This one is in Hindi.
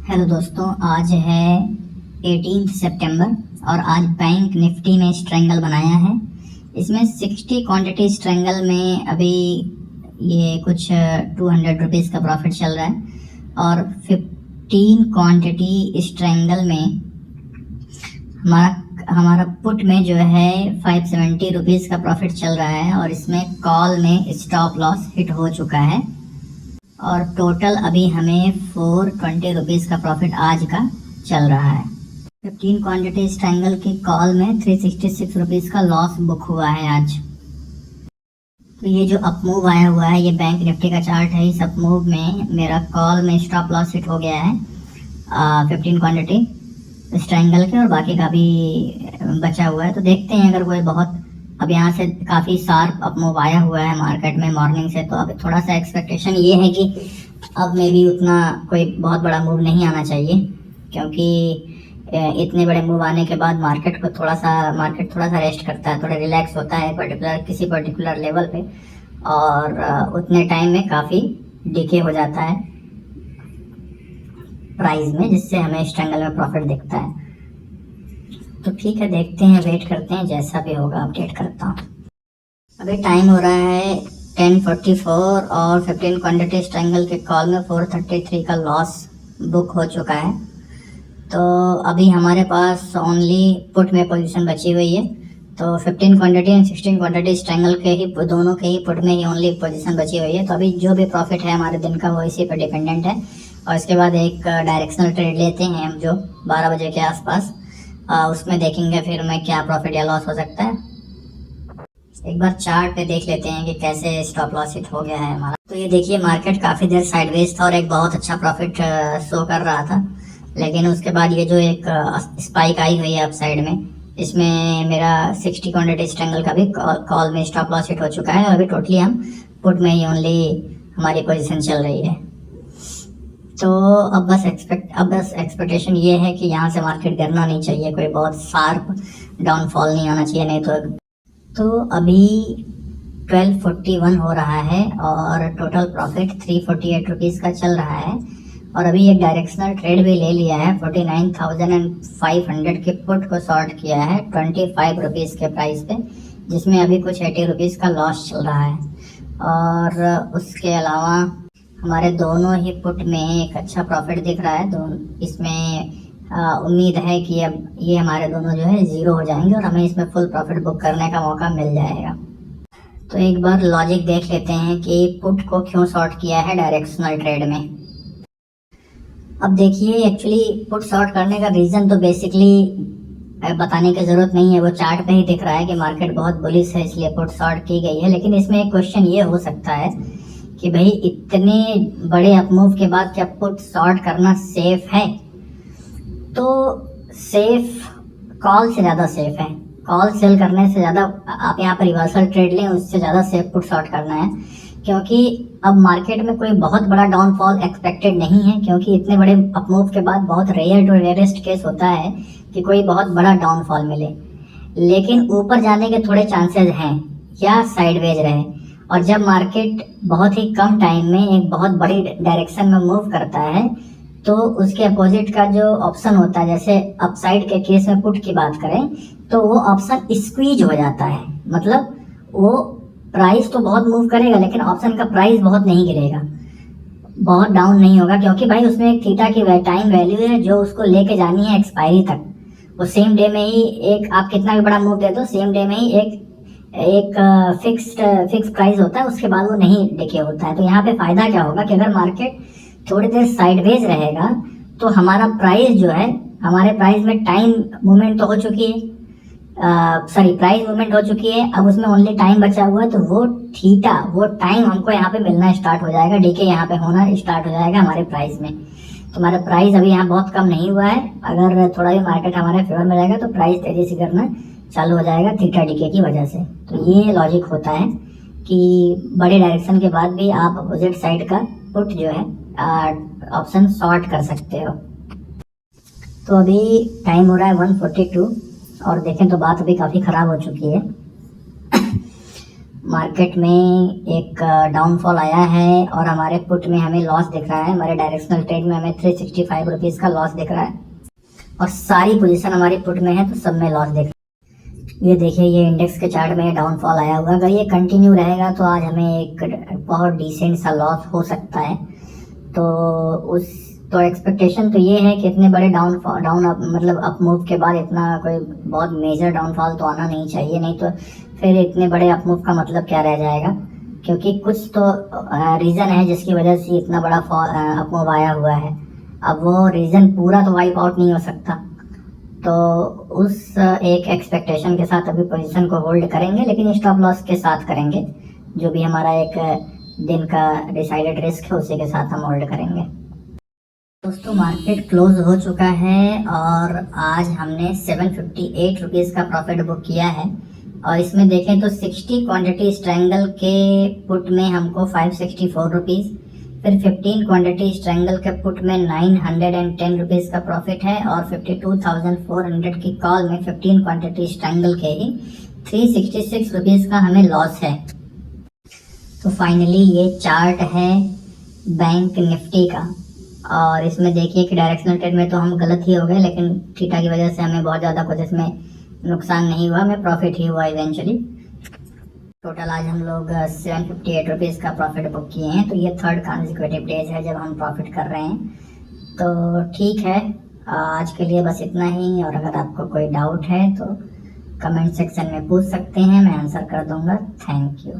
हेलो दोस्तों, आज है 18 सितंबर और आज बैंक निफ्टी ने स्ट्रेंगल बनाया है। इसमें 60 क्वांटिटी स्ट्रेंगल में अभी ये कुछ 200 रुपीज़ का प्रॉफिट चल रहा है और 15 क्वांटिटी स्ट्रेंगल में हमारा पुट में जो है 570 रुपीज़ का प्रॉफिट चल रहा है और इसमें कॉल में स्टॉप लॉस हिट हो चुका है और टोटल अभी हमें 420 रुपीज़ का प्रॉफिट आज का चल रहा है। 15 क्वांटिटी स्ट्रेंगल की कॉल में 366 रुपीज़ का लॉस बुक हुआ है आज। तो ये जो अप मूव आया हुआ है ये बैंक निफ्टी का चार्ट है। इस अप मूव में मेरा कॉल में स्टॉप लॉस हिट हो गया है 15 क्वांटिटी स्ट्रेंगल के और बाकी का भी बचा हुआ है। तो देखते हैं, अगर कोई बहुत अब यहाँ से काफ़ी शार्प अप मूव आया हुआ है मार्केट में मॉर्निंग से, तो अब थोड़ा सा एक्सपेक्टेशन ये है कि अब में भी उतना कोई बहुत बड़ा मूव नहीं आना चाहिए, क्योंकि इतने बड़े मूव आने के बाद मार्केट थोड़ा सा रेस्ट करता है, थोड़ा रिलैक्स होता है किसी पर्टिकुलर लेवल पे और उतने टाइम में काफ़ी डिके हो जाता है प्राइस में, जिससे हमें स्ट्रेंगल में प्रॉफिट दिखता है। तो ठीक है, देखते हैं, वेट करते हैं, जैसा भी होगा अपडेट करता हूँ। अभी टाइम हो रहा है 10:44 और 15 क्वांटिटी स्ट्रेंगल के कॉल में 433 का लॉस बुक हो चुका है। तो अभी हमारे पास ओनली पुट में पोजीशन बची हुई है। तो 15 क्वांटिटी एंड 16 क्वांटिटी स्ट्रेंगल के ही दोनों के ही पुट में ही ओनली पोजीशन बची हुई है। तो अभी जो भी प्रॉफिट है हमारे दिन का वो इसी पर डिपेंडेंट है। और इसके बाद एक डायरेक्शनल ट्रेड लेते हैं हम जो 12 बजे के आसपास, उसमें देखेंगे फिर में क्या प्रॉफिट या लॉस हो सकता है। एक बार चार्ट पे देख लेते हैं कि कैसे स्टॉप लॉस हिट हो गया है हमारा। तो ये देखिए, मार्केट काफ़ी देर साइडवेज था और एक बहुत अच्छा प्रॉफिट शो कर रहा था, लेकिन उसके बाद ये जो एक स्पाइक आई हुई है अप साइड में, इसमें मेरा 60 क्वांटिटी स्ट्रेंगल का भी कॉल में स्टॉप लॉस हिट हो चुका है और अभी टोटली हम पुट में ही ओनली हमारी पोजीशन चल रही है। तो अब बस एक्सपेक्टेशन ये है कि यहाँ से मार्केट गिरना नहीं चाहिए, कोई बहुत शार्प डाउनफॉल नहीं आना चाहिए, नहीं तो अभी 1241 हो रहा है और टोटल प्रॉफिट 348 रुपीज़ का चल रहा है। और अभी एक डायरेक्शनल ट्रेड भी ले लिया है, 49,500 के पुट को शॉर्ट किया है 25 रुपीज़ के प्राइस पे, जिसमें अभी कुछ 80 रुपीज़ का लॉस चल रहा है। और उसके अलावा हमारे दोनों ही पुट में एक अच्छा प्रॉफिट दिख रहा है। दोनों इसमें उम्मीद है कि अब ये हमारे दोनों जो है ज़ीरो हो जाएंगे और हमें इसमें फुल प्रॉफिट बुक करने का मौका मिल जाएगा। तो एक बार लॉजिक देख लेते हैं कि पुट को क्यों शॉर्ट किया है डायरेक्शनल ट्रेड में। अब देखिए, एक्चुअली पुट शॉर्ट करने का रीज़न तो बेसिकली बताने की ज़रूरत नहीं है, वो चार्ट पे ही दिख रहा है कि मार्केट बहुत बुलिश है इसलिए पुट शॉर्ट की गई है। लेकिन इसमें एक क्वेश्चन ये हो सकता है कि भाई इतने बड़े अपमूव के बाद क्या पुट शॉर्ट करना सेफ है? तो सेफ कॉल से ज़्यादा सेफ है। कॉल सेल करने से ज़्यादा आप यहाँ पर रिवर्सल ट्रेड लें, उससे ज़्यादा सेफ पुट शॉर्ट करना है, क्योंकि अब मार्केट में कोई बहुत बड़ा डाउनफॉल एक्सपेक्टेड नहीं है, क्योंकि इतने बड़े अपमूव के बाद बहुत रेयर टू रेयरेस्ट केस होता है कि कोई बहुत बड़ा डाउनफॉल मिले। लेकिन ऊपर जाने के थोड़े चांसेस हैं या साइडवेज रहे। और जब मार्केट बहुत ही कम टाइम में एक बहुत बड़ी डायरेक्शन में मूव करता है तो उसके अपोजिट का जो ऑप्शन होता है, जैसे अपसाइड के केस में पुट की बात करें तो वो ऑप्शन स्क्वीज हो जाता है। मतलब वो प्राइस तो बहुत मूव करेगा लेकिन ऑप्शन का प्राइस बहुत नहीं गिरेगा, बहुत डाउन नहीं होगा, क्योंकि भाई उसमें एक थीटा की टाइम वैल्यू है जो उसको लेके जानी है एक्सपायरी तक। वो सेम डे में ही एक आप कितना भी बड़ा मूव दे दो, सेम डे में ही एक फिक्स प्राइस होता है, उसके बाद वो नहीं डिके होता है। तो यहाँ पे फायदा क्या होगा कि अगर मार्केट थोड़ी देर साइडवेज रहेगा तो हमारा प्राइस जो है, हमारे प्राइस में टाइम मूवमेंट तो हो चुकी है, प्राइस मूवमेंट हो चुकी है, अब उसमें ओनली टाइम बचा हुआ है। तो वो टाइम हमको यहाँ पे मिलना स्टार्ट हो जाएगा, डीके यहाँ पे होना स्टार्ट हो जाएगा हमारे प्राइस में। तो हमारा प्राइस अभी यहाँ बहुत कम नहीं हुआ है, अगर थोड़ा भी मार्केट हमारे फेवर में रहेगा तो प्राइस तेजी से गिरना चालू हो जाएगा थीटा डीके की वजह से। तो ये लॉजिक होता है कि बड़े डायरेक्शन के बाद भी आप अपोजिट साइड का पुट जो है ऑप्शन शॉर्ट कर सकते हो। तो अभी टाइम हो रहा है 1:42 और देखें तो बात अभी काफ़ी ख़राब हो चुकी है। मार्केट में एक डाउनफॉल आया है और हमारे पुट में हमें लॉस दिख रहा है। हमारे डायरेक्शनल ट्रेड में हमें 365 रुपीज़ का लॉस दिख रहा है और सारी पोजीशन हमारी पुट में है तो सब में लॉस दिख रहा है। ये देखिए, ये इंडेक्स के चार्ट में डाउनफॉल आया हुआ है। अगर ये कंटिन्यू रहेगा तो आज हमें एक बहुत डिसेंट सा लॉस हो सकता है। तो एक्सपेक्टेशन तो ये है कि इतने बड़े मतलब अप मूव के बाद इतना कोई बहुत मेजर डाउनफॉल तो आना नहीं चाहिए, नहीं तो फिर इतने बड़े अप मूव का मतलब क्या रह जाएगा, क्योंकि कुछ तो रीज़न है जिसकी वजह से इतना बड़ा अप मूव आया हुआ है। अब वो रीज़न पूरा तो वाइप आउट नहीं हो सकता, तो उस एक एक्सपेक्टेशन के साथ अभी पोजीशन को होल्ड करेंगे, लेकिन स्टॉप लॉस के साथ करेंगे। जो भी हमारा एक दिन का डिसाइडेड रिस्क है उसी के साथ हम होल्ड करेंगे। दोस्तों, मार्केट क्लोज हो चुका है और आज हमने 758 रुपीज़ का प्रॉफिट बुक किया है। और इसमें देखें तो 60 क्वांटिटी स्ट्रैंगल के पुट में हमको 564 रुपीज़, फिर 15 क्वांटिटी स्ट्रैंगल के पुट में 910 रुपीज़ का प्रॉफिट है और 52,400 की कॉल में 15 क्वांटिटी स्ट्रैंगल के ही 366 रुपीज़ का हमें लॉस है। तो फाइनली ये चार्ट है बैंक निफ्टी का, और इसमें देखिए कि डायरेक्शनल ट्रेड में तो हम गलत ही हो गए, लेकिन थीटा की वजह से हमें बहुत ज़्यादा कुछ इसमें नुकसान नहीं हुआ, हमें प्रॉफिट ही हुआ इवेंचुअली। टोटल आज हम लोग 758 रुपीज़ का प्रॉफिट बुक किए हैं। तो ये थर्ड कॉन्जिक्यूटिव डेज है जब हम प्रॉफिट कर रहे हैं। तो ठीक है, आज के लिए बस इतना ही, और अगर आपको कोई डाउट है तो कमेंट सेक्शन में पूछ सकते हैं, मैं आंसर कर दूंगा। Thank you.